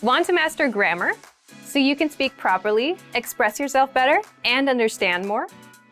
Want to master grammar so you can speak properly, express yourself better, and understand more?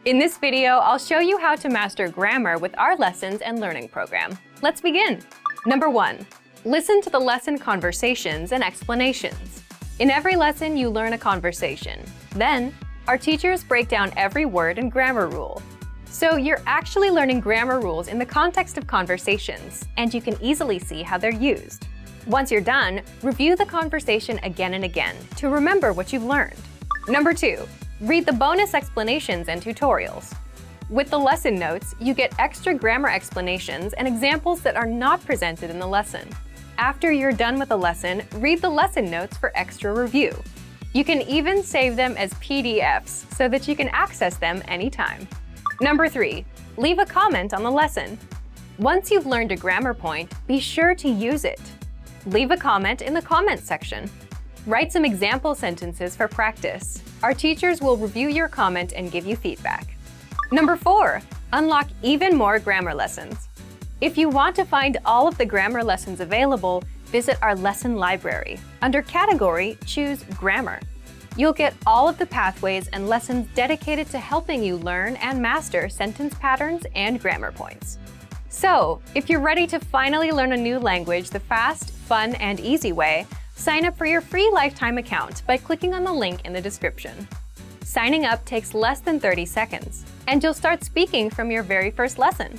In this video, I'll show you how to master grammar with our lessons and learning program. Let's begin. Number 1. Listen to the lesson conversations and explanations. In every lesson, you learn a conversation. Then, our teachers break down every word and grammar rule. So you're actually learning grammar rules in the context of conversations, and you can easily see how they're used. Once you're done, review the conversation again and again to remember what you've learned. Number 2. Read the bonus explanations and tutorials. With the lesson notes, you get extra grammar explanations and examples that are not presented in the lesson. After you're done with the lesson, read the lesson notes for extra review. You can even save them as PDFs so that you can access them anytime. Number 3. Leave a comment on the lesson. Once you've learned a grammar point, be sure to use it. Leave a comment in the comments section. Write some example sentences for practice. Our teachers will review your comment and give you feedback. Number 4. Unlock even more grammar lessons. If you want to find all of the grammar lessons available, visit our lesson library. Under Category, choose Grammar. You'll get all of the pathways and lessons dedicated to helping you learn and master sentence patterns and grammar points. So, if you're ready to finally learn a new language the fast, fun, and easy way, sign up for your free lifetime account by clicking on the link in the description. Signing up takes less than 30 seconds, and you'll start speaking from your very first lesson.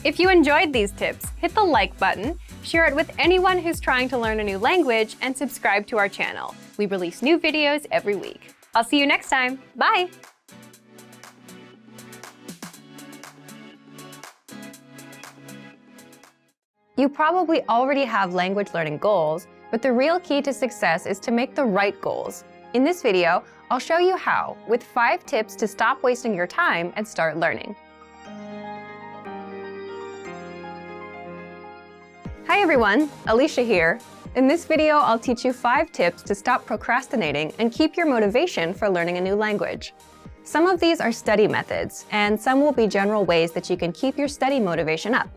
If you enjoyed these tips, hit the like button, share it with anyone who's trying to learn a new language, and subscribe to our channel. We release new videos every week. I'll see you next time. Bye! You probably already have language learning goals, but the real key to success is to make the right goals. In this video, I'll show you how, with 5 tips to stop wasting your time and start learning. Hi everyone, Alicia here. In this video, I'll teach you 5 tips to stop procrastinating and keep your motivation for learning a new language. Some of these are study methods, and some will be general ways that you can keep your study motivation up.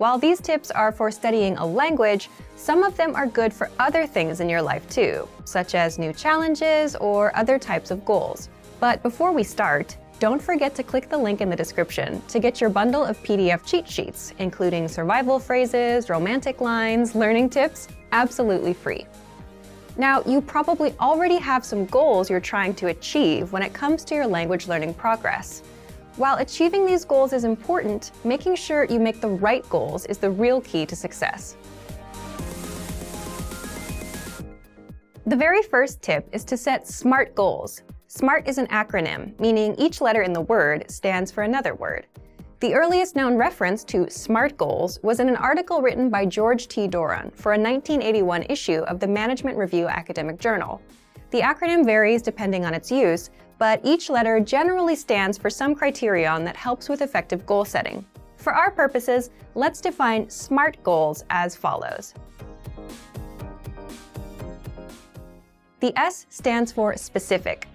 While these tips are for studying a language, some of them are good for other things in your life too, such as new challenges or other types of goals. But before we start, don't forget to click the link in the description to get your bundle of PDF cheat sheets, including survival phrases, romantic lines, learning tips, absolutely free. Now, you probably already have some goals you're trying to achieve when it comes to your language learning progress. While achieving these goals is important, making sure you make the right goals is the real key to success. The very first tip is to set SMART goals. SMART is an acronym, meaning each letter in the word stands for another word. The earliest known reference to SMART goals was in an article written by George T. Doran for a 1981 issue of the Management Review academic journal. The acronym varies depending on its use, but each letter generally stands for some criterion that helps with effective goal setting. For our purposes, let's define SMART goals as follows. The S stands for specific.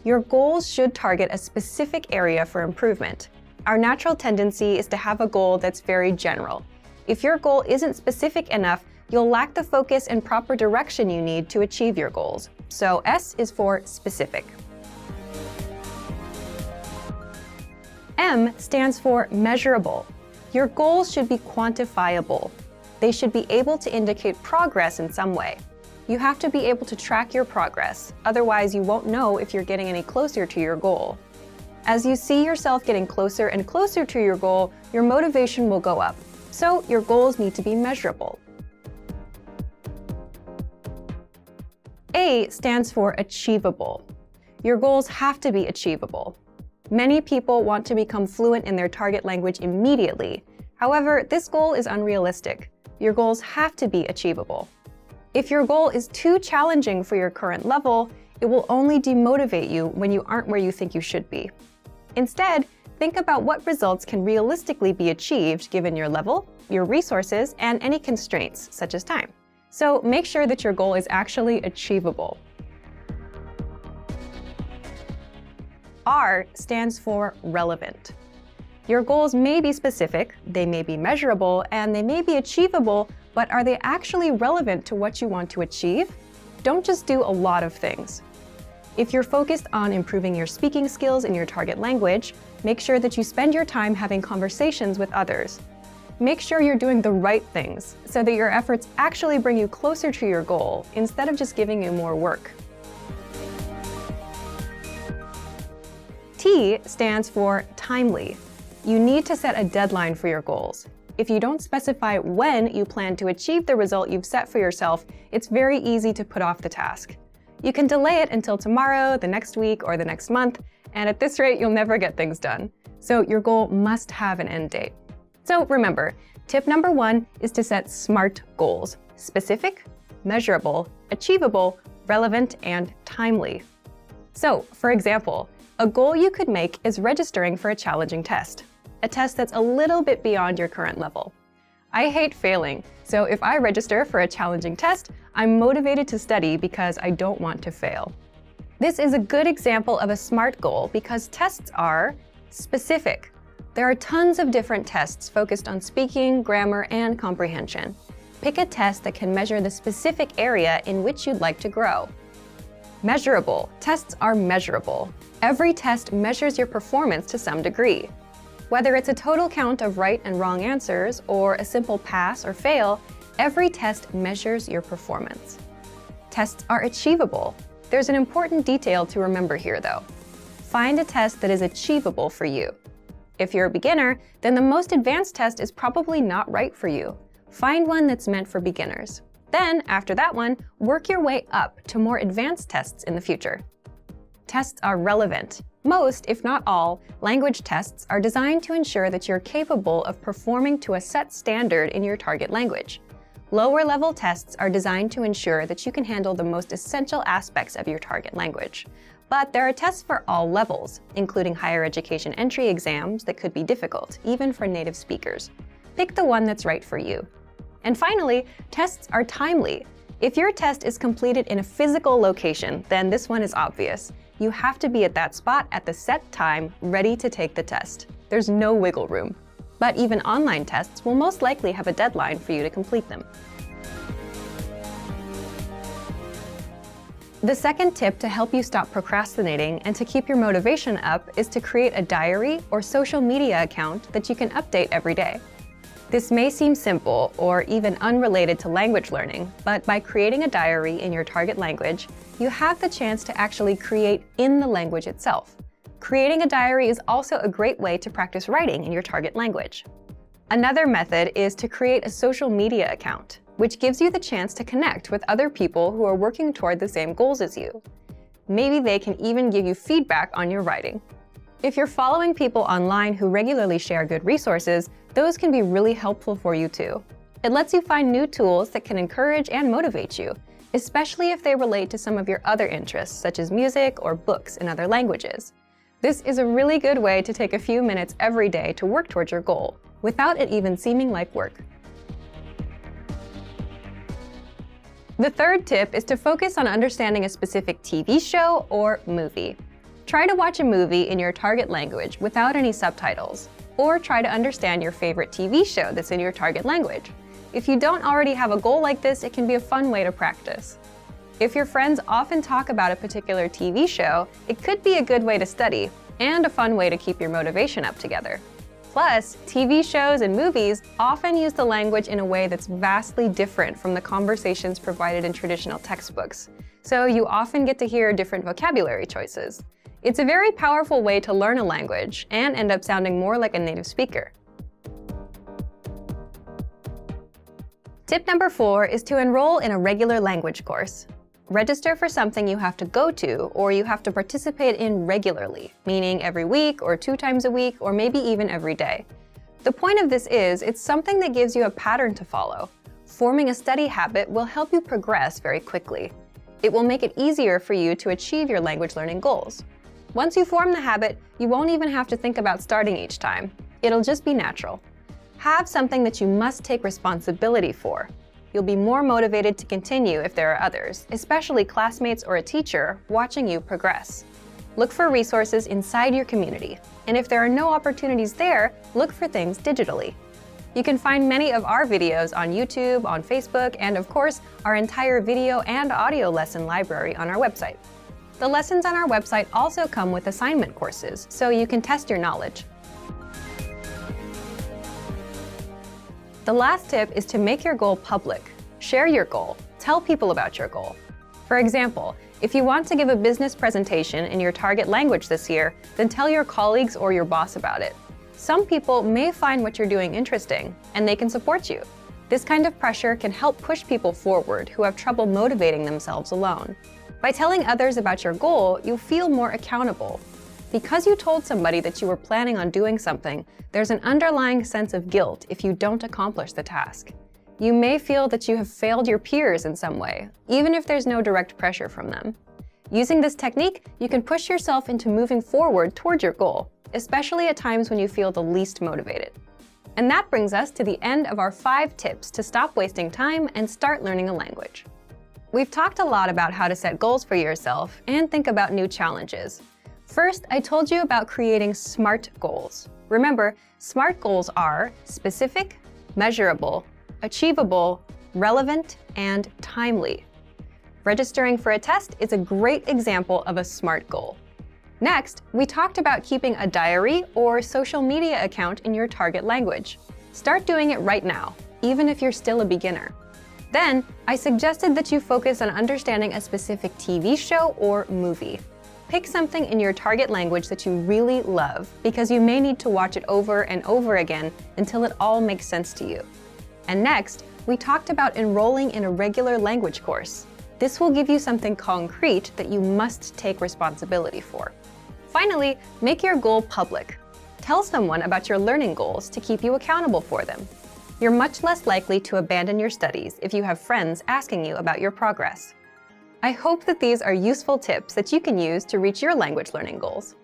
Your goals should target a specific area for improvement. Our natural tendency is to have a goal that's very general. If your goal isn't specific enough, you'll lack the focus and proper direction you need to achieve your goals. So S is for specific. M stands for measurable. Your goals should be quantifiable. They should be able to indicate progress in some way. You have to be able to track your progress, otherwise you won't know if you're getting any closer to your goal. As you see yourself getting closer and closer to your goal, your motivation will go up. So your goals need to be measurable. A stands for achievable. Your goals have to be achievable. Many people want to become fluent in their target language immediately. However, this goal is unrealistic. Your goals have to be achievable. If your goal is too challenging for your current level, it will only demotivate you when you aren't where you think you should be. Instead, think about what results can realistically be achieved given your level, your resources, and any constraints, such as time. So make sure that your goal is actually achievable. R stands for relevant. Your goals may be specific, they may be measurable, and they may be achievable, but are they actually relevant to what you want to achieve? don't just do a lot of things. If you're focused on improving your speaking skills in your target language, make sure that you spend your time having conversations with others. Make sure you're doing the right things so that your efforts actually bring you closer to your goal instead of just giving you more work. T stands for timely. You need to set a deadline for your goals. If you don't specify when you plan to achieve the result you've set for yourself, it's very easy to put off the task. You can delay it until tomorrow, the next week, or the next month, and at this rate, you'll never get things done. So your goal must have an end date. So remember, tip number 1 is to set SMART goals: specific, measurable, achievable, relevant, and timely. So, for example, a goal you could make is registering for a challenging test, a test that's a little bit beyond your current level. I hate failing, so if I register for a challenging test, I'm motivated to study because I don't want to fail. This is a good example of a SMART goal because tests are specific. There are tons of different tests focused on speaking, grammar, and comprehension. Pick a test that can measure the specific area in which you'd like to grow. Measurable. Tests are measurable. Every test measures your performance to some degree. Whether it's a total count of right and wrong answers or a simple pass or fail, every test measures your performance. Tests are achievable. There's an important detail to remember here, though. Find a test that is achievable for you. If you're a beginner, then the most advanced test is probably not right for you. Find one that's meant for beginners. Then, after that one, work your way up to more advanced tests in the future. Tests are relevant. Most, if not all, language tests are designed to ensure that you're capable of performing to a set standard in your target language. Lower-level tests are designed to ensure that you can handle the most essential aspects of your target language. But there are tests for all levels, including higher education entry exams that could be difficult, even for native speakers. Pick the one that's right for you. And finally, tests are timely. If your test is completed in a physical location, then this one is obvious. You have to be at that spot at the set time, ready to take the test. There's no wiggle room. But even online tests will most likely have a deadline for you to complete them. The second tip to help you stop procrastinating and to keep your motivation up is to create a diary or social media account that you can update every day. This may seem simple or even unrelated to language learning, but by creating a diary in your target language, you have the chance to actually create in the language itself. Creating a diary is also a great way to practice writing in your target language. Another method is to create a social media account, which gives you the chance to connect with other people who are working toward the same goals as you. Maybe they can even give you feedback on your writing. If you're following people online who regularly share good resources, those can be really helpful for you too. It lets you find new tools that can encourage and motivate you, especially if they relate to some of your other interests, such as music or books in other languages. This is a really good way to take a few minutes every day to work towards your goal, without it even seeming like work. The third tip is to focus on understanding a specific TV show or movie. Try to watch a movie in your target language without any subtitles, or try to understand your favorite TV show that's in your target language. If you don't already have a goal like this, it can be a fun way to practice. If your friends often talk about a particular TV show, it could be a good way to study, and a fun way to keep your motivation up together. Plus, TV shows and movies often use the language in a way that's vastly different from the conversations provided in traditional textbooks, so you often get to hear different vocabulary choices. It's a very powerful way to learn a language and end up sounding more like a native speaker. Tip number 4 is to enroll in a regular language course. Register for something you have to go to or you have to participate in regularly, meaning every week or 2 times a week or maybe even every day. The point of this is it's something that gives you a pattern to follow. Forming a study habit will help you progress very quickly. It will make it easier for you to achieve your language learning goals. Once you form the habit, you won't even have to think about starting each time. It'll just be natural. Have something that you must take responsibility for. You'll be more motivated to continue if there are others, especially classmates or a teacher, watching you progress. Look for resources inside your community, and if there are no opportunities there, look for things digitally. You can find many of our videos on YouTube, on Facebook, and of course, our entire video and audio lesson library on our website. The lessons on our website also come with assignment courses, so you can test your knowledge. The last tip is to make your goal public. Share your goal. Tell people about your goal. For example, if you want to give a business presentation in your target language this year, then tell your colleagues or your boss about it. Some people may find what you're doing interesting, and they can support you. This kind of pressure can help push people forward who have trouble motivating themselves alone. By telling others about your goal, you'll feel more accountable. Because you told somebody that you were planning on doing something, there's an underlying sense of guilt if you don't accomplish the task. You may feel that you have failed your peers in some way, even if there's no direct pressure from them. Using this technique, you can push yourself into moving forward toward your goal, especially at times when you feel the least motivated. And that brings us to the end of our 5 tips to stop wasting time and start learning a language. We've talked a lot about how to set goals for yourself and think about new challenges. First, I told you about creating SMART goals. Remember, SMART goals are specific, measurable, achievable, relevant, and timely. Registering for a test is a great example of a SMART goal. Next, we talked about keeping a diary or social media account in your target language. Start doing it right now, even if you're still a beginner. Then, I suggested that you focus on understanding a specific TV show or movie. Pick something in your target language that you really love, because you may need to watch it over and over again until it all makes sense to you. And next, we talked about enrolling in a regular language course. This will give you something concrete that you must take responsibility for. Finally, make your goal public. Tell someone about your learning goals to keep you accountable for them. You're much less likely to abandon your studies if you have friends asking you about your progress. I hope that these are useful tips that you can use to reach your language learning goals.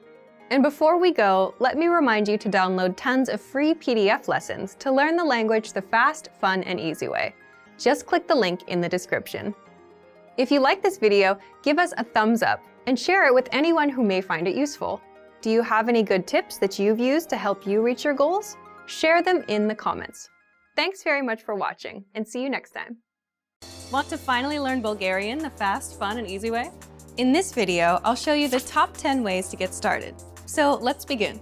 And before we go, let me remind you to download tons of free PDF lessons to learn the language the fast, fun, and easy way. Just click the link in the description. If you like this video, give us a thumbs up and share it with anyone who may find it useful. Do you have any good tips that you've used to help you reach your goals? Share them in the comments. Thanks very much for watching, and see you next time. Want to finally learn Bulgarian the fast, fun, and easy way? In this video, I'll show you the top 10 ways to get started. So let's begin.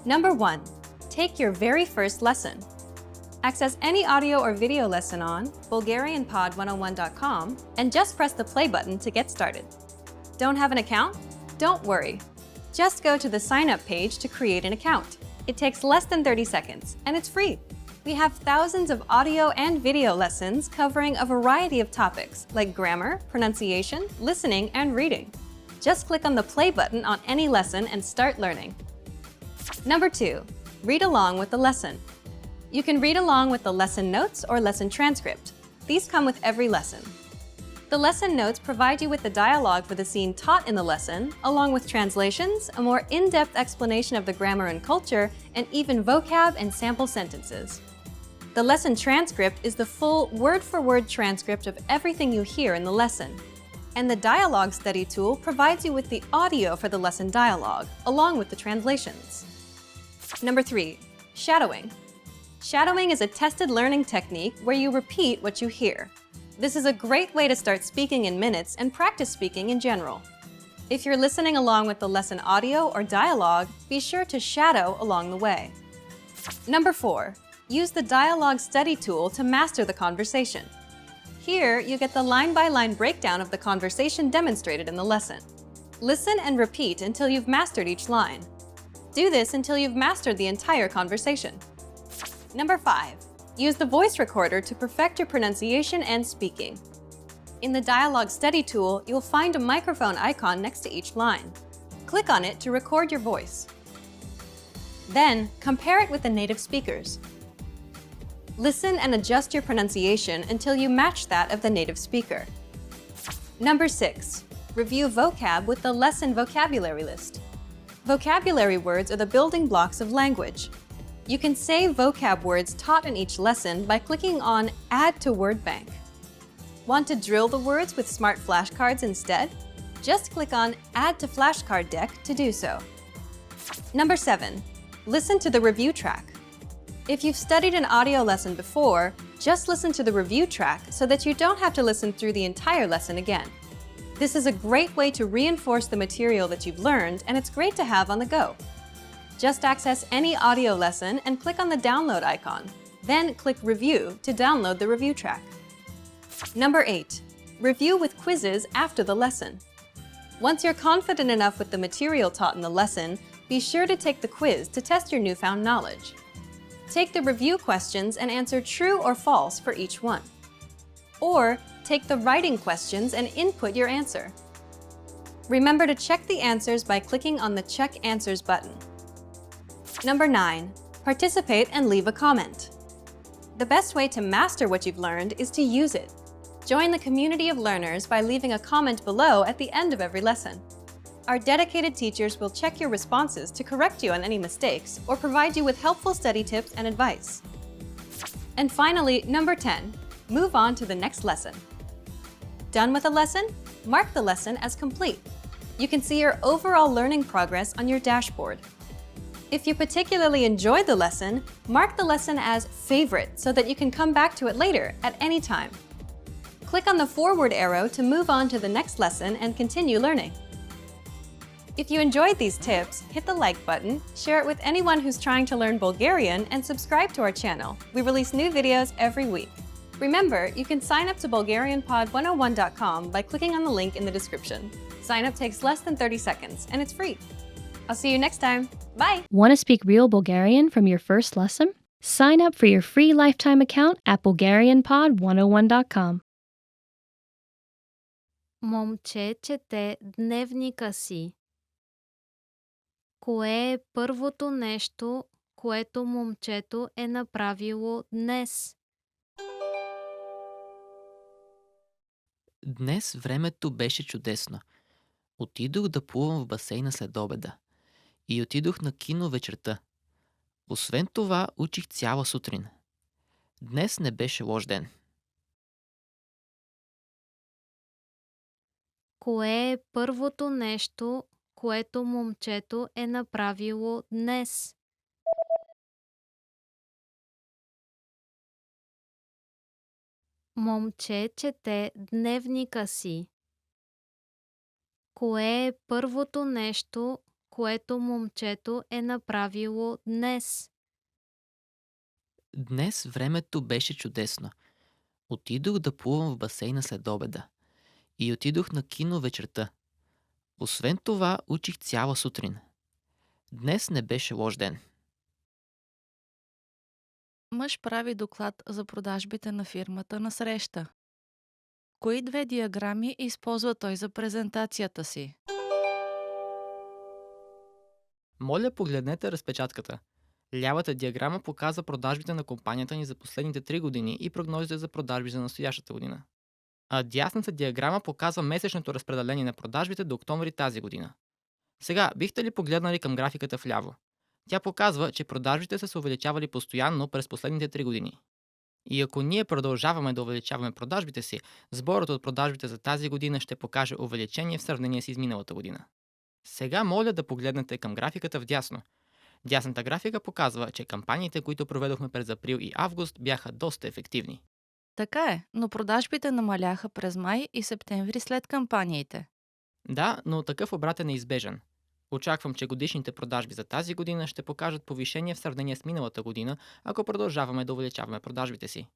Number 1, take your very first lesson. Access any audio or video lesson on BulgarianPod101.com and just press the play button to get started. Don't have an account? Don't worry. Just go to the sign up page to create an account. It takes less than 30 seconds and it's free. We have thousands of audio and video lessons covering a variety of topics like grammar, pronunciation, listening, and reading. Just click on the play button on any lesson and start learning. Number 2, read along with the lesson. You can read along with the lesson notes or lesson transcript. These come with every lesson. The lesson notes provide you with the dialogue for the scene taught in the lesson, along with translations, a more in-depth explanation of the grammar and culture, and even vocab and sample sentences. The lesson transcript is the full word-for-word transcript of everything you hear in the lesson. And the Dialogue Study tool provides you with the audio for the lesson dialogue, along with the translations. Number 3, shadowing. Shadowing is a tested learning technique where you repeat what you hear. This is a great way to start speaking in minutes and practice speaking in general. If you're listening along with the lesson audio or dialogue, be sure to shadow along the way. Number 4, use the Dialogue Study tool to master the conversation. Here, you get the line-by-line breakdown of the conversation demonstrated in the lesson. Listen and repeat until you've mastered each line. Do this until you've mastered the entire conversation. Number 5, use the voice recorder to perfect your pronunciation and speaking. In the Dialogue Study tool, you'll find a microphone icon next to each line. Click on it to record your voice. Then, compare it with the native speakers. Listen and adjust your pronunciation until you match that of the native speaker. Number 6, review vocab with the lesson vocabulary list. Vocabulary words are the building blocks of language. You can save vocab words taught in each lesson by clicking on Add to Word Bank. Want to drill the words with smart flashcards instead? Just click on Add to Flashcard Deck to do so. Number 7, listen to the review track. If you've studied an audio lesson before, just listen to the review track so that you don't have to listen through the entire lesson again. This is a great way to reinforce the material that you've learned, and it's great to have on the go. Just access any audio lesson and click on the download icon. Then click Review to download the review track. Number 8. Review with quizzes after the lesson. Once you're confident enough with the material taught in the lesson, be sure to take the quiz to test your newfound knowledge. Take the review questions and answer true or false for each one. Or take the writing questions and input your answer. Remember to check the answers by clicking on the Check Answers button. Number 9. Participate and leave a comment. The best way to master what you've learned is to use it. Join the community of learners by leaving a comment below at the end of every lesson. Our dedicated teachers will check your responses to correct you on any mistakes or provide you with helpful study tips and advice. And finally, number 10. Move on to the next lesson. Done with a lesson? Mark the lesson as complete. You can see your overall learning progress on your dashboard. If you particularly enjoyed the lesson, mark the lesson as favorite so that you can come back to it later at any time. Click on the forward arrow to move on to the next lesson and continue learning. If you enjoyed these tips, hit the like button, share it with anyone who's trying to learn Bulgarian, and subscribe to our channel. We release new videos every week. Remember, you can sign up to BulgarianPod101.com by clicking on the link in the description. Sign up takes less than 30 seconds, and it's free. I'll see you next time. Bye! Want to speak real Bulgarian from your first lesson? Sign up for your free lifetime account at BulgarianPod101.com. Момче чете дневника си. Кое е първото нещо, което момчето е направило днес? Днес времето беше чудесно. Отидох да плувам в басейна след обеда. И отидох на кино вечерта. Освен това, учих цяла сутрин. Днес не беше лош ден. Кое е първото нещо, което момчето е направило днес? Момче чете дневника си. Кое е първото нещо, което момчето е направило днес? Днес времето беше чудесно. Отидох да плувам в басейна след обеда. И отидох на кино вечерта. Освен това, учих цяла сутрин. Днес не беше лош ден. Мъж прави доклад за продажбите на фирмата на среща. Кои две диаграми използва той за презентацията си? Моля, погледнете разпечатката. Лявата диаграма показва продажбите на компанията ни за последните 3 години и прогнозите за продажби за настоящата година. А дясната диаграма показва месечното разпределение на продажбите до октомври тази година. Сега, бихте ли погледнали към графиката вляво? Тя показва, че продажбите са се увеличавали постоянно през последните 3 години. И ако ние продължаваме да увеличаваме продажбите си, сборът от продажбите за тази година ще покаже увеличение в сравнение с изминалата година. Сега моля да погледнете към графиката вдясно. Дясната графика показва, че кампаниите, които проведохме през април и август, бяха доста ефективни. Така е, но продажбите намаляха през май и септември след кампаниите. Да, но такъв обрат е неизбежен. Очаквам, че годишните продажби за тази година ще покажат повишение в сравнение с миналата година, ако продължаваме да увеличаваме продажбите си.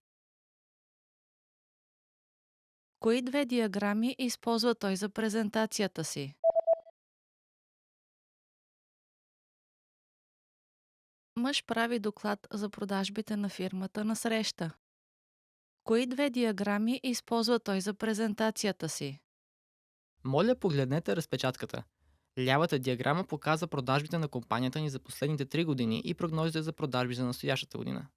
Кои две диаграми използва той за презентацията си? Мъж прави доклад за продажбите на фирмата на среща. Кои две диаграми използва той за презентацията си? Моля, погледнете разпечатката. Лявата диаграма показва продажбите на компанията ни за последните 3 години и прогнозите за продажби за настоящата година.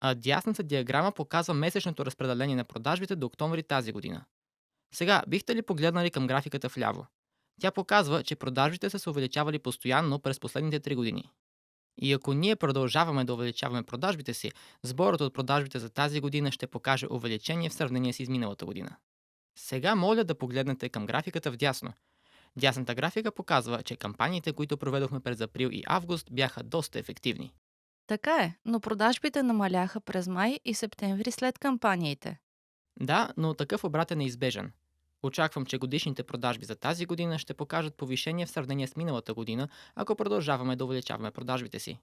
А дясната диаграма показва месечното разпределение на продажбите до октомври тази година. Сега, бихте ли погледнали към графиката вляво? Тя показва, че продажбите са се увеличавали постоянно през последните 3 години. И ако ние продължаваме да увеличаваме продажбите си, сборът от продажбите за тази година ще покаже увеличение в сравнение с изминалата година. Сега моля да погледнете към графиката вдясно. Дясната графика показва, че кампаниите, които проведохме през април и август, бяха доста ефективни. Така е, но продажбите намаляха през май и септември след кампаниите. Да, но такъв обрат е неизбежен. Очаквам, че годишните продажби за тази година ще покажат повишение в сравнение с миналата година, ако продължаваме да увеличаваме продажбите си.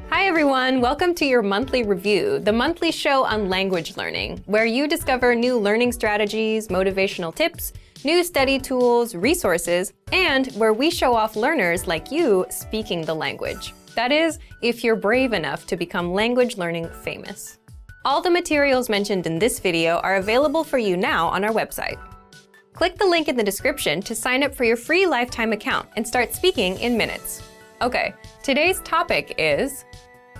Hi everyone, welcome to your monthly review, the monthly show on language learning, where you discover new learning strategies, motivational tips, new study tools, resources, and where we show off learners like you speaking the language. That is, if you're brave enough to become language learning famous. All the materials mentioned in this video are available for you now on our website. Click the link in the description to sign up for your free lifetime account and start speaking in minutes. Okay, today's topic is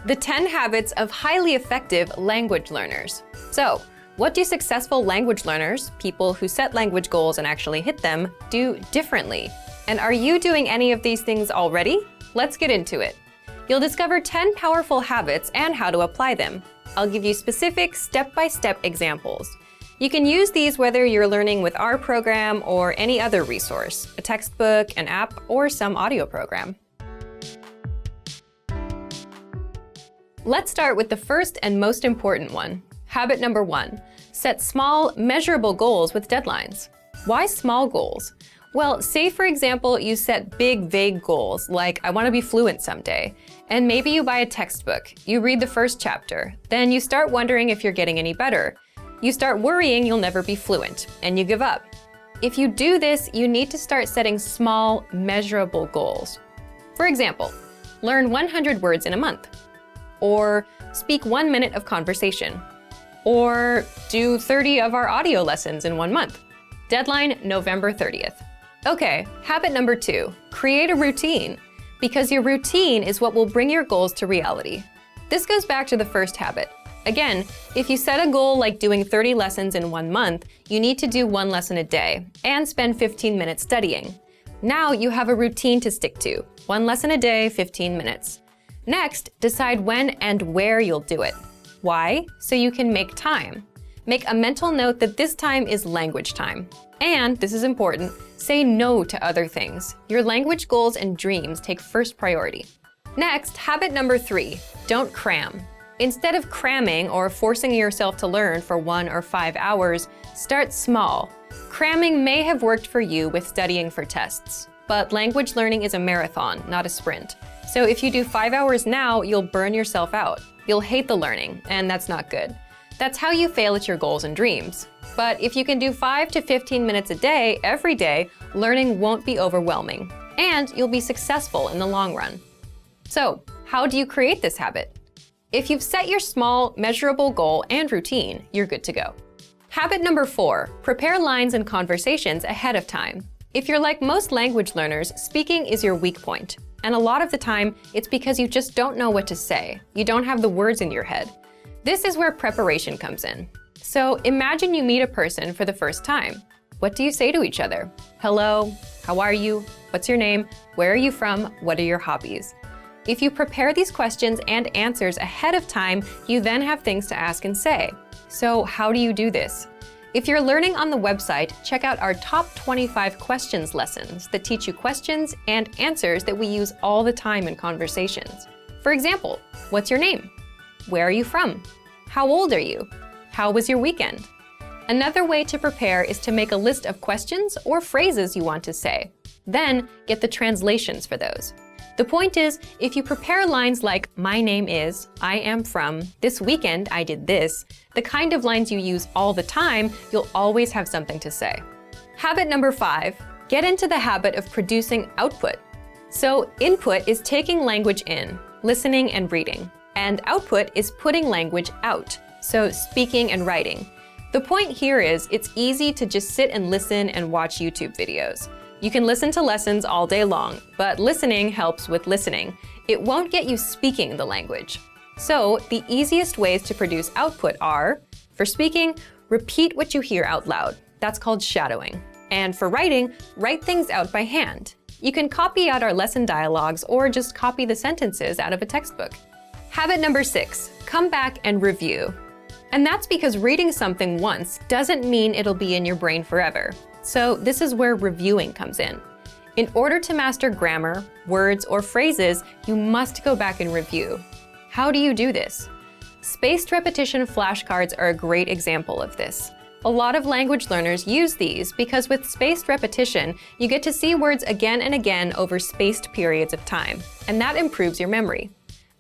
the 10 habits of highly effective language learners. So, what do successful language learners, people who set language goals and actually hit them, do differently? And are you doing any of these things already? Let's get into it. You'll discover 10 powerful habits and how to apply them. I'll give you specific step-by-step examples. You can use these whether you're learning with our program or any other resource, a textbook, an app, or some audio program. Let's start with the first and most important one. Habit number 1. Set small, measurable goals with deadlines. Why small goals? Well, say for example you set big, vague goals like I want to be fluent someday, and maybe you buy a textbook, you read the first chapter, then you start wondering if you're getting any better. You start worrying you'll never be fluent, and you give up. If you do this, you need to start setting small, measurable goals. For example, learn 100 words in a month, or speak 1 minute of conversation, or do 30 of our audio lessons in 1 month. Deadline November 30th. Okay, habit number 2, create a routine, because your routine is what will bring your goals to reality. This goes back to the first habit. Again, if you set a goal like doing 30 lessons in 1 month, you need to do 1 lesson a day and spend 15 minutes studying. Now you have a routine to stick to, 1 lesson a day, 15 minutes. Next, decide when and where you'll do it. Why? So you can make time. Make a mental note that this time is language time. And, this is important, say no to other things. Your language goals and dreams take first priority. Next, habit number 3, don't cram. Instead of cramming or forcing yourself to learn for 1 or 5 hours, start small. Cramming may have worked for you with studying for tests, but language learning is a marathon, not a sprint. So if you do 5 hours now, you'll burn yourself out. You'll hate the learning, and that's not good. That's how you fail at your goals and dreams. But if you can do 5 to 15 minutes a day, every day, learning won't be overwhelming, and you'll be successful in the long run. So, how do you create this habit? If you've set your small, measurable goal and routine, you're good to go. Habit number 4, prepare lines and conversations ahead of time. If you're like most language learners, speaking is your weak point. And a lot of the time, it's because you just don't know what to say. You don't have the words in your head. This is where preparation comes in. So imagine you meet a person for the first time. What do you say to each other? Hello, how are you? What's your name? Where are you from? What are your hobbies? If you prepare these questions and answers ahead of time, you then have things to ask and say. So how do you do this? If you're learning on the website, check out our top 25 questions lessons that teach you questions and answers that we use all the time in conversations. For example, what's your name? Where are you from? How old are you? How was your weekend? Another way to prepare is to make a list of questions or phrases you want to say. Then get the translations for those. The point is, if you prepare lines like, my name is, I am from, this weekend I did this, the kind of lines you use all the time, you'll always have something to say. Habit number 5, get into the habit of producing output. So input is taking language in, listening and reading, and output is putting language out, so speaking and writing. The point here is, it's easy to just sit and listen and watch YouTube videos. You can listen to lessons all day long, but listening helps with listening. It won't get you speaking the language. So, the easiest ways to produce output are, for speaking, repeat what you hear out loud. That's called shadowing. And for writing, write things out by hand. You can copy out our lesson dialogues or just copy the sentences out of a textbook. Habit number 6, come back and review. And that's because reading something once doesn't mean it'll be in your brain forever. So this is where reviewing comes in. In order to master grammar, words, or phrases, you must go back and review. How do you do this? Spaced repetition flashcards are a great example of this. A lot of language learners use these because with spaced repetition, you get to see words again and again over spaced periods of time, and that improves your memory.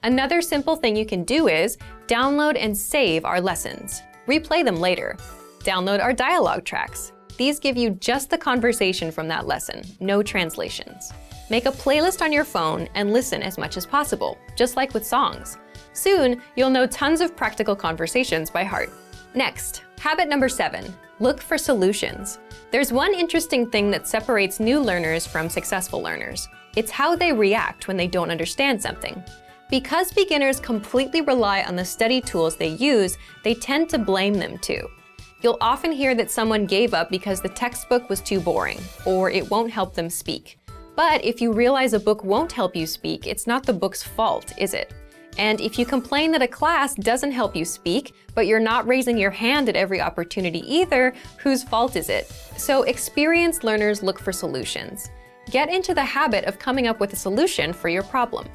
Another simple thing you can do is download and save our lessons. Replay them later. Download our dialogue tracks. These give you just the conversation from that lesson, no translations. Make a playlist on your phone and listen as much as possible, just like with songs. Soon, you'll know tons of practical conversations by heart. Next, habit number 7, look for solutions. There's one interesting thing that separates new learners from successful learners. It's how they react when they don't understand something. Because beginners completely rely on the study tools they use, they tend to blame them too. You'll often hear that someone gave up because the textbook was too boring, or it won't help them speak. But if you realize a book won't help you speak, it's not the book's fault, is it? And if you complain that a class doesn't help you speak, but you're not raising your hand at every opportunity either, whose fault is it? So experienced learners look for solutions. Get into the habit of coming up with a solution for your problem.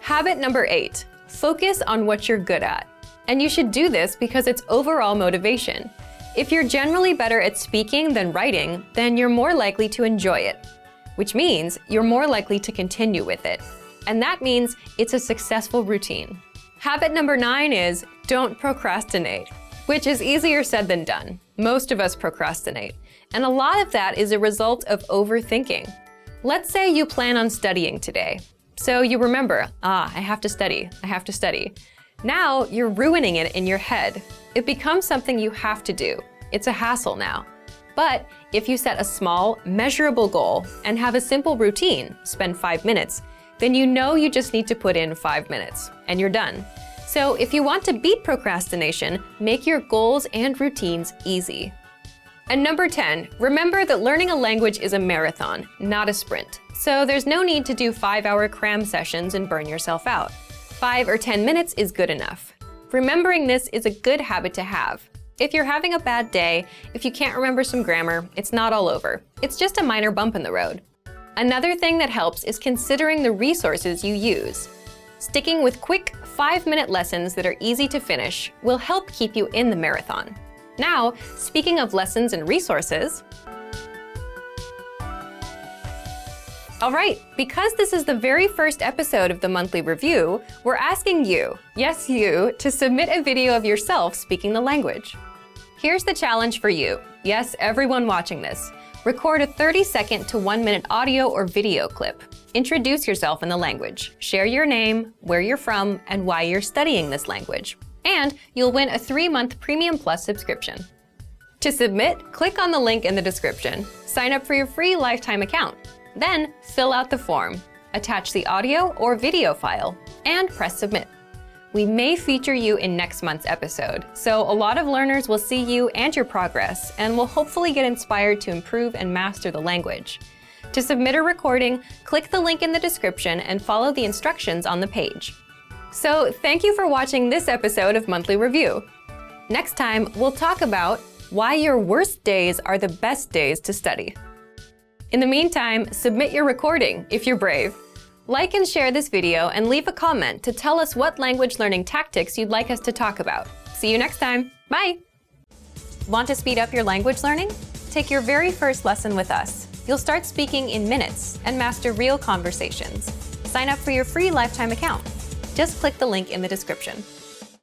Habit number 8, focus on what you're good at. And you should do this because it's overall motivation. If you're generally better at speaking than writing, then you're more likely to enjoy it, which means you're more likely to continue with it. And that means it's a successful routine. Habit number 9 is don't procrastinate, which is easier said than done. Most of us procrastinate, and a lot of that is a result of overthinking. Let's say you plan on studying today. So you remember, I have to study. Now you're ruining it in your head. It becomes something you have to do. It's a hassle now. But if you set a small, measurable goal and have a simple routine, spend 5 minutes, then you know you just need to put in 5 minutes, and you're done. So if you want to beat procrastination, make your goals and routines easy. And number 10, remember that learning a language is a marathon, not a sprint. So there's no need to do 5-hour cram sessions and burn yourself out. 5 or 10 minutes is good enough. Remembering this is a good habit to have. If you're having a bad day, if you can't remember some grammar, it's not all over. It's just a minor bump in the road. Another thing that helps is considering the resources you use. Sticking with quick 5-minute lessons that are easy to finish will help keep you in the marathon. Now, speaking of lessons and resources, all right, because this is the very first episode of the monthly review, we're asking you, yes you, to submit a video of yourself speaking the language. Here's the challenge for you. Yes, everyone watching this. Record a 30-second to 1-minute audio or video clip. Introduce yourself in the language. Share your name, where you're from, and why you're studying this language. And you'll win a 3-month Premium Plus subscription. To submit, click on the link in the description. Sign up for your free lifetime account. Then fill out the form, attach the audio or video file, and press submit. We may feature you in next month's episode, so a lot of learners will see you and your progress and will hopefully get inspired to improve and master the language. To submit a recording, click the link in the description and follow the instructions on the page. So thank you for watching this episode of Monthly Review. Next time, we'll talk about why your worst days are the best days to study. In the meantime, submit your recording if you're brave. Like and share this video and leave a comment to tell us what language learning tactics you'd like us to talk about. See you next time. Bye! Want to speed up your language learning? Take your very first lesson with us. You'll start speaking in minutes and master real conversations. Sign up for your free lifetime account. Just click the link in the description.